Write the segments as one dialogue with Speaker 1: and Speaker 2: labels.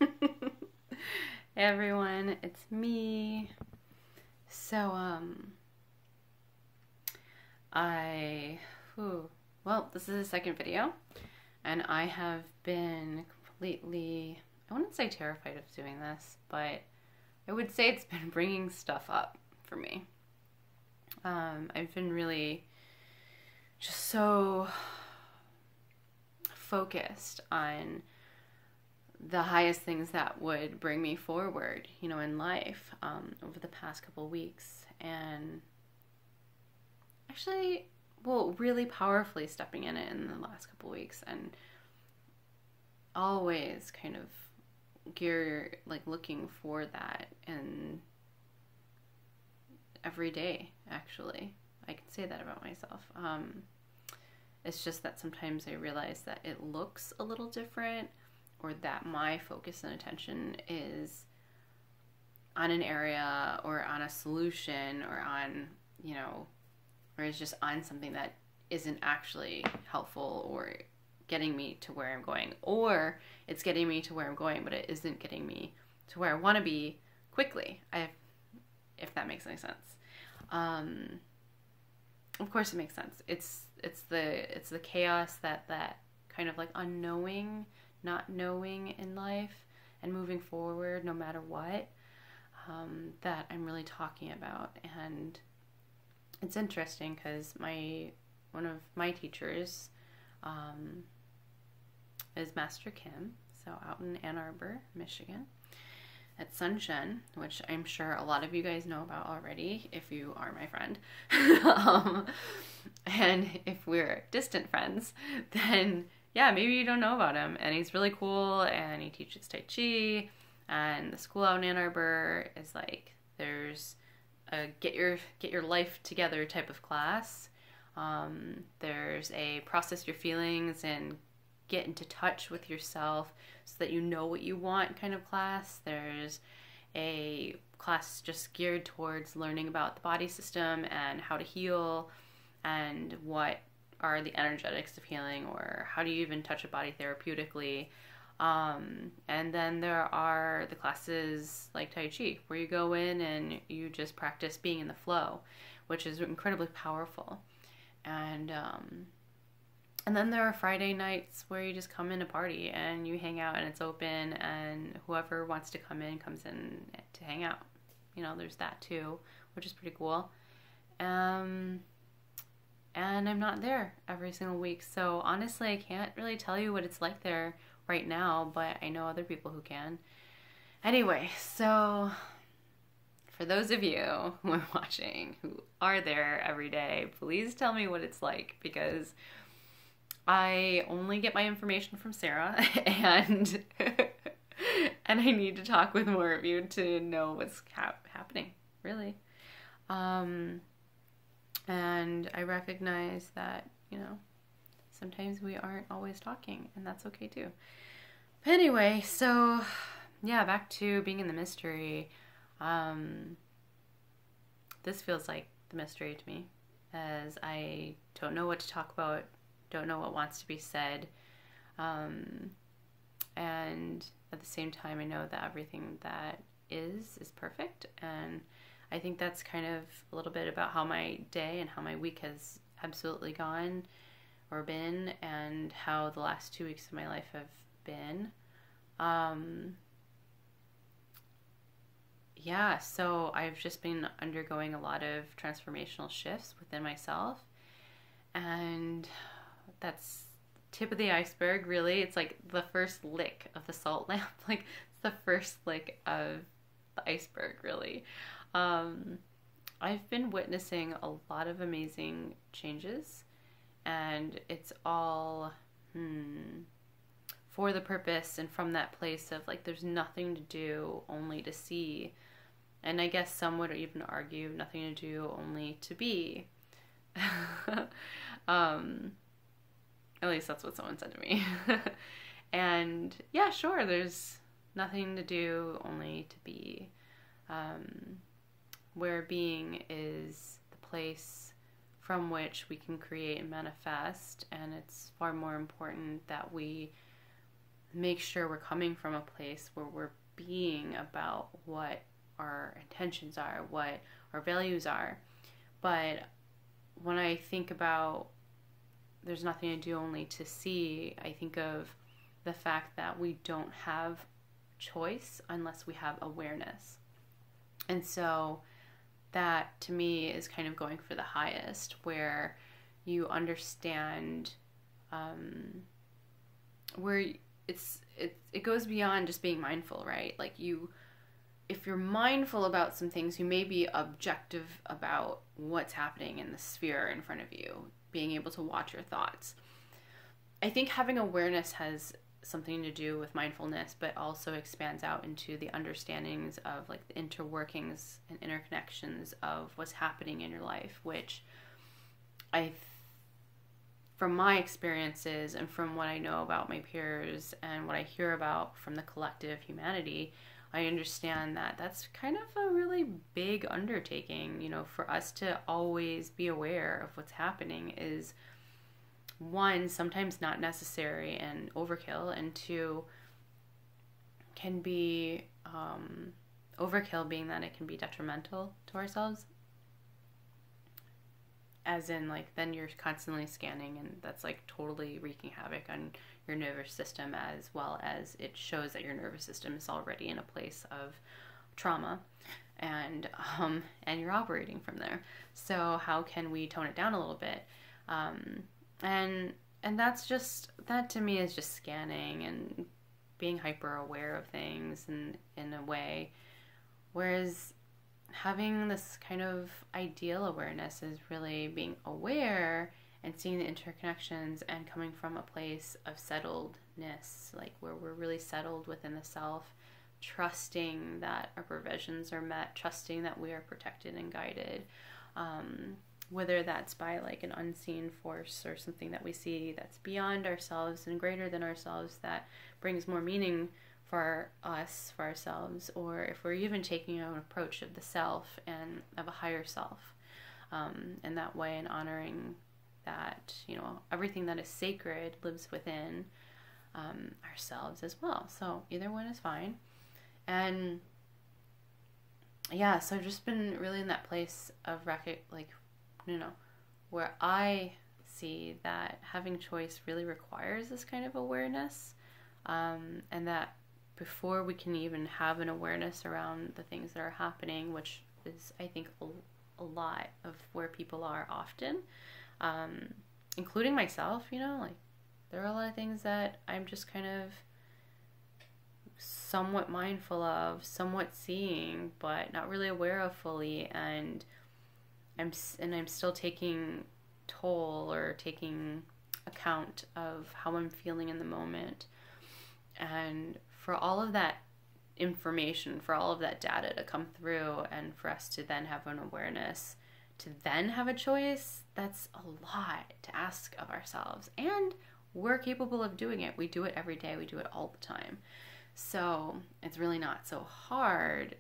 Speaker 1: Hey everyone, it's me. So, I, well, this is the second video, and I have been completely, I wouldn't say terrified of doing this, but I would say it's been bringing stuff up for me. I've been really just so focused on the highest things that would bring me forward, in life over the past couple weeks. And actually, well, really powerfully stepping in it in the last couple weeks, and always kind of looking for that. And every day, actually, I can say that about myself. It's just that sometimes I realize that it looks a little different, or that my focus and attention is on an area or on a solution or on, or is just on something that isn't actually helpful or getting me to where I'm going. Or it's getting me to where I'm going, but it isn't getting me to where I want to be quickly, if that makes any sense. Of course it makes sense. It's the chaos, that kind of like unknowing, not knowing in life and moving forward no matter what, that I'm really talking about. And it's interesting because one of my teachers is Master Kim, so out in Ann Arbor, Michigan, at Sunshen, which I'm sure a lot of you guys know about already if you are my friend. And if we're distant friends, then yeah, maybe you don't know about him. And he's really cool, and he teaches Tai Chi. And the school out in Ann Arbor is like, there's a get your life together type of class. There's a process your feelings and get into touch with yourself so that you know what you want kind of class. There's a class just geared towards learning about the body system and how to heal, and what are the energetics of healing, or how do you even touch a body therapeutically. And then there are the classes like Tai Chi, where you go in and you just practice being in the flow, which is incredibly powerful. And then there are Friday nights where you just come in to party and you hang out, and it's open, and whoever wants to come in comes in to hang out. There's that too, which is pretty cool. And I'm not there every single week, so honestly I can't really tell you what it's like there right now, but I know other people who can. Anyway, so for those of you who are watching who are there every day, please tell me what it's like, because I only get my information from Sarah, and and I need to talk with more of you to know what's happening, really. And I recognize that, sometimes we aren't always talking, and that's okay too. But anyway, so yeah, back to being in the mystery. This feels like the mystery to me, as I don't know what to talk about, don't know what wants to be said. And at the same time, I know that everything that is perfect. And I think that's kind of a little bit about how my day and how my week has absolutely gone or been, and how the last 2 weeks of my life have been. Yeah, so I've just been undergoing a lot of transformational shifts within myself, and that's tip of the iceberg, really. It's like the first lick of the salt lamp. Like, it's the first lick of the iceberg, really. I've been witnessing a lot of amazing changes, and it's all for the purpose, and from that place of like, there's nothing to do, only to see. And I guess some would even argue nothing to do, only to be. At least that's what someone said to me. And yeah, sure, there's nothing to do, only to be. Where being is the place from which we can create and manifest, and it's far more important that we make sure we're coming from a place where we're being about what our intentions are, what our values are. But when I think about there's nothing to do, only to see, I think of the fact that we don't have choice unless we have awareness. And so that to me is kind of going for the highest, where you understand where it goes beyond just being mindful, right? Like if you're mindful about some things, you may be objective about what's happening in the sphere in front of you, being able to watch your thoughts. I think having awareness has something to do with mindfulness, but also expands out into the understandings of like the interworkings and interconnections of what's happening in your life, which from my experiences and from what I know about my peers and what I hear about from the collective humanity, I understand that that's kind of a really big undertaking. You know, for us to always be aware of what's happening is, one, sometimes not necessary and overkill, and two, can be overkill, being that it can be detrimental to ourselves. As in, like, then you're constantly scanning, and that's like totally wreaking havoc on your nervous system, as well as it shows that your nervous system is already in a place of trauma, and you're operating from there. So how can we tone it down a little bit? And that's just, that to me is just scanning and being hyper aware of things in a way. Whereas having this kind of ideal awareness is really being aware and seeing the interconnections and coming from a place of settledness, like where we're really settled within the self, trusting that our provisions are met, trusting that we are protected and guided. Whether that's by like an unseen force or something that we see that's beyond ourselves and greater than ourselves, that brings more meaning for us, for ourselves, or if we're even taking an approach of the self and of a higher self, in that way, and honoring that, you know, everything that is sacred lives within ourselves as well. So either one is fine. And yeah, so I've just been really in that place of where I see that having choice really requires this kind of awareness, and that before we can even have an awareness around the things that are happening, which is, I think, a lot of where people are often, including myself, you know, like there are a lot of things that I'm just kind of somewhat mindful of, somewhat seeing, but not really aware of fully, and I'm still taking toll or taking account of how I'm feeling in the moment. And for all of that information, for all of that data to come through, and for us to then have an awareness, to then have a choice, that's a lot to ask of ourselves. And we're capable of doing it. We do it every day. We do it all the time. So it's really not so hard,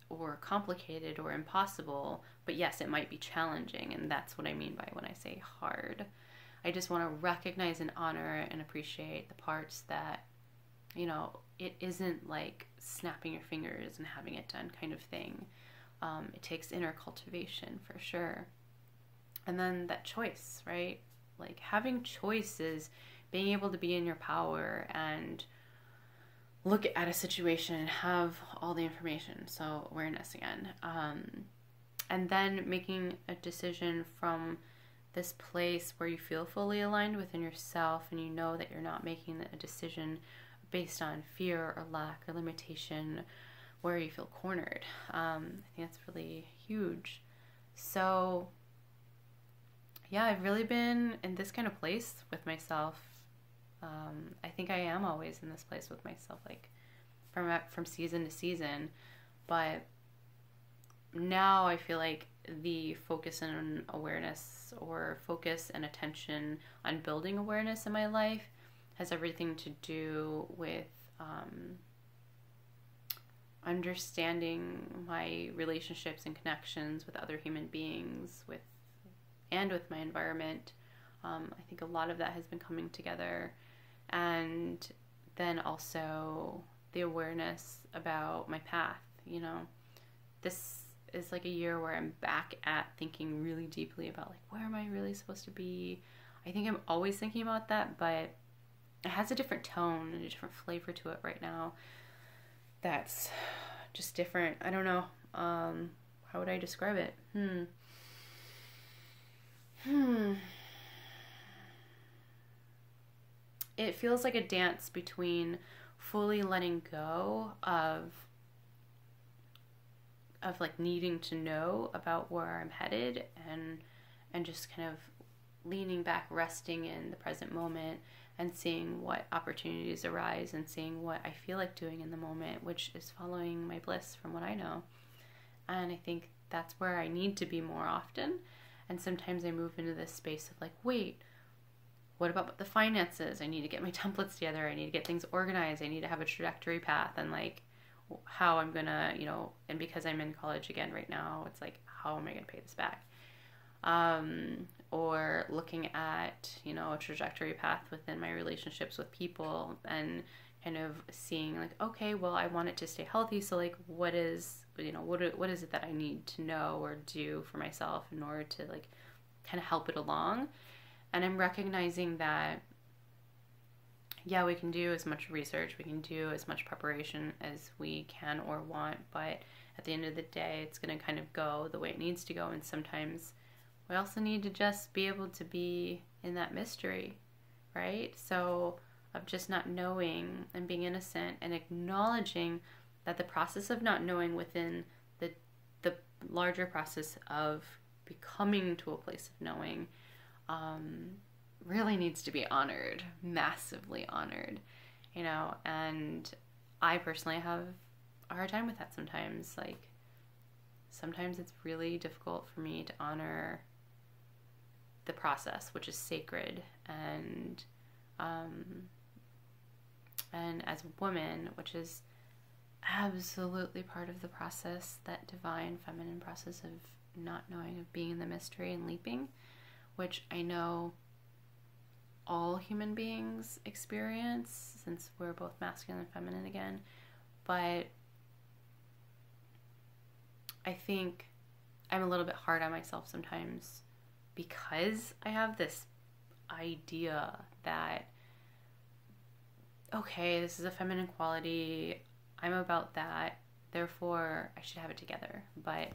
Speaker 1: or complicated or impossible, but yes, it might be challenging, and that's what I mean by when I say hard. I just want to recognize and honor and appreciate the parts that, you know, it isn't like snapping your fingers and having it done kind of thing. It takes inner cultivation for sure. And then that choice, right? Like having choices, being able to be in your power and look at a situation and have all the information. So awareness again. And then making a decision from this place where you feel fully aligned within yourself, and you know that you're not making a decision based on fear or lack or limitation where you feel cornered. I think that's really huge. So yeah, I've really been in this kind of place with myself. I think I am always in this place with myself, like from season to season, but now I feel like the focus and awareness, or focus and attention on building awareness in my life, has everything to do with understanding my relationships and connections with other human beings, with my environment. I think a lot of that has been coming together, and then also the awareness about my path. You know, this is like a year where I'm back at thinking really deeply about like, where am I really supposed to be? I think I'm always thinking about that, but it has a different tone and a different flavor to it right now. That's just different. I don't know. How would I describe it? It feels like a dance between fully letting go of like needing to know about where I'm headed, and just kind of leaning back, resting in the present moment, and seeing what opportunities arise, and seeing what I feel like doing in the moment, which is following my bliss from what I know. And I think that's where I need to be more often. And sometimes I move into this space of like, wait, what about the finances? I need to get my templates together. I need to get things organized. I need to have a trajectory path, and like how I'm gonna, you know, and because I'm in college again right now, it's like, how am I gonna pay this back? Or looking at, you know, a trajectory path within my relationships with people, and kind of seeing like, okay, well, I want it to stay healthy. So like, what is, you know, what is it that I need to know or do for myself in order to like kind of help it along? And I'm recognizing that, yeah, we can do as much research, we can do as much preparation as we can or want, but at the end of the day, it's going to kind of go the way it needs to go. And sometimes we also need to just be able to be in that mystery, right? So of just not knowing and being innocent, and acknowledging that the process of not knowing within the larger process of becoming to a place of knowing really needs to be honored, massively honored, you know. And I personally have a hard time with that sometimes. Like, sometimes it's really difficult for me to honor the process, which is sacred, and as a woman, which is absolutely part of the process, that divine feminine process of not knowing, of being in the mystery and leaping, which I know all human beings experience, since we're both masculine and feminine again. But I think I'm a little bit hard on myself sometimes, because I have this idea that, okay, this is a feminine quality, I'm about that, therefore I should have it together. But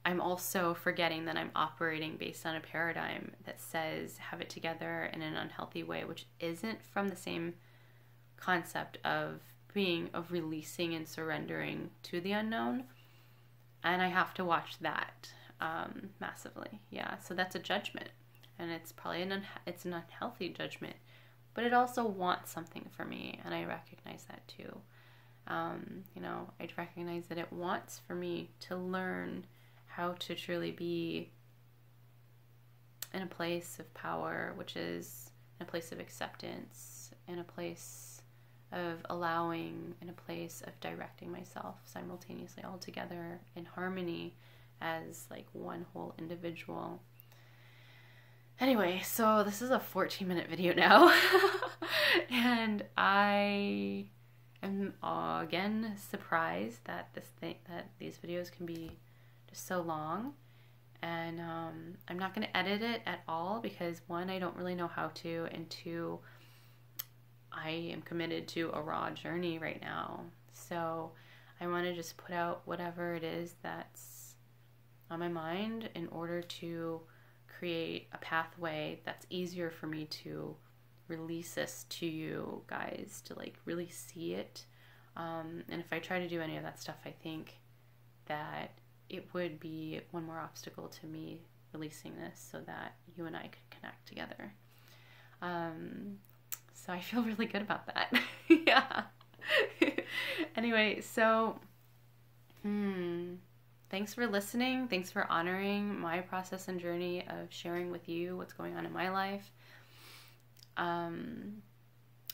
Speaker 1: I'm also forgetting that I'm operating based on a paradigm that says have it together in an unhealthy way, which isn't from the same concept of releasing and surrendering to the unknown. And I have to watch that massively. Yeah, so that's a judgment, and it's probably it's an unhealthy judgment, but it also wants something for me, and I recognize that too. You know, I recognize that it wants for me to learn how to truly be in a place of power, which is in a place of acceptance, in a place of allowing, in a place of directing myself simultaneously, all together in harmony as like one whole individual. Anyway, so this is a 14-minute video now. And I am again surprised that these videos can be just so long. And I'm not going to edit it at all, because one, I don't really know how to, and two, I am committed to a raw journey right now. So I want to just put out whatever it is that's on my mind in order to create a pathway that's easier for me to release this to you guys, to like really see it. And if I try to do any of that stuff, I think that it would be one more obstacle to me releasing this so that you and I could connect together. So I feel really good about that. Yeah. Anyway, so thanks for listening. Thanks for honoring my process and journey of sharing with you what's going on in my life. I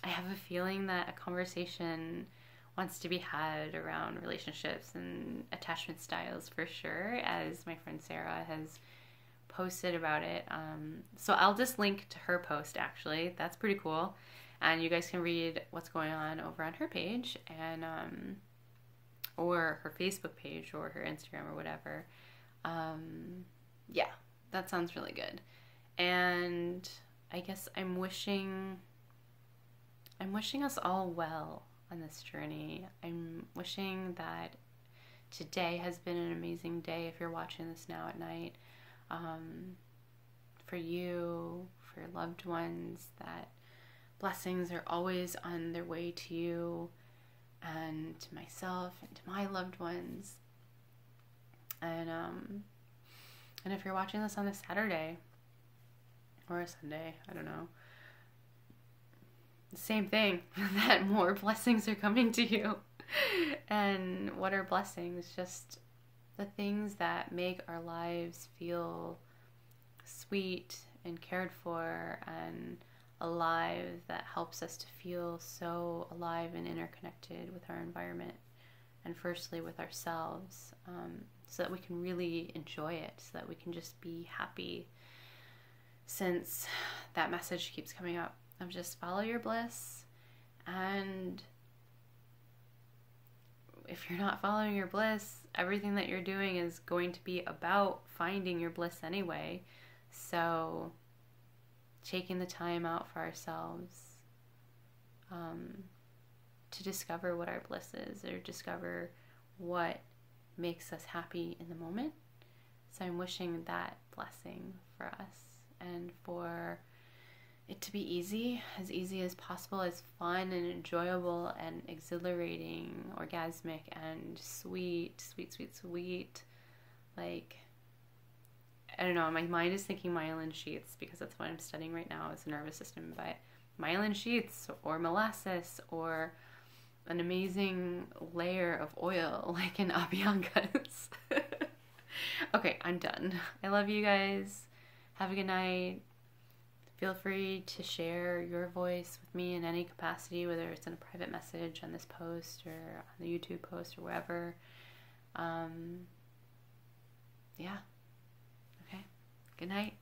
Speaker 1: have a feeling that a conversation wants to be had around relationships and attachment styles for sure, as my friend Sarah has posted about it. So I'll just link to her post, actually. That's pretty cool. And you guys can read what's going on over on her page and or her Facebook page or her Instagram or whatever. Yeah, that sounds really good. And I guess I'm wishing us all well on this journey. I'm wishing that today has been an amazing day if you're watching this now at night. For you, for your loved ones, that blessings are always on their way to you and to myself and to my loved ones. And if you're watching this on a Saturday or a Sunday, I don't know, same thing, that more blessings are coming to you. And what are blessings? Just the things that make our lives feel sweet and cared for and alive, that helps us to feel so alive and interconnected with our environment and firstly with ourselves, so that we can really enjoy it, so that we can just be happy, since that message keeps coming up of just follow your bliss. And if you're not following your bliss, everything that you're doing is going to be about finding your bliss anyway. So taking the time out for ourselves to discover what our bliss is, or discover what makes us happy in the moment. So I'm wishing that blessing for us, and for it to be easy as possible, as fun and enjoyable and exhilarating, orgasmic and sweet. Like, I don't know, my mind is thinking myelin sheaths because that's what I'm studying right now, is the nervous system, but myelin sheaths or molasses or an amazing layer of oil like in Abianca's. Okay, I'm done. I love you guys. Have a good night. Feel free to share your voice with me in any capacity, whether it's in a private message on this post or on the YouTube post or wherever. Yeah. Okay. Good night.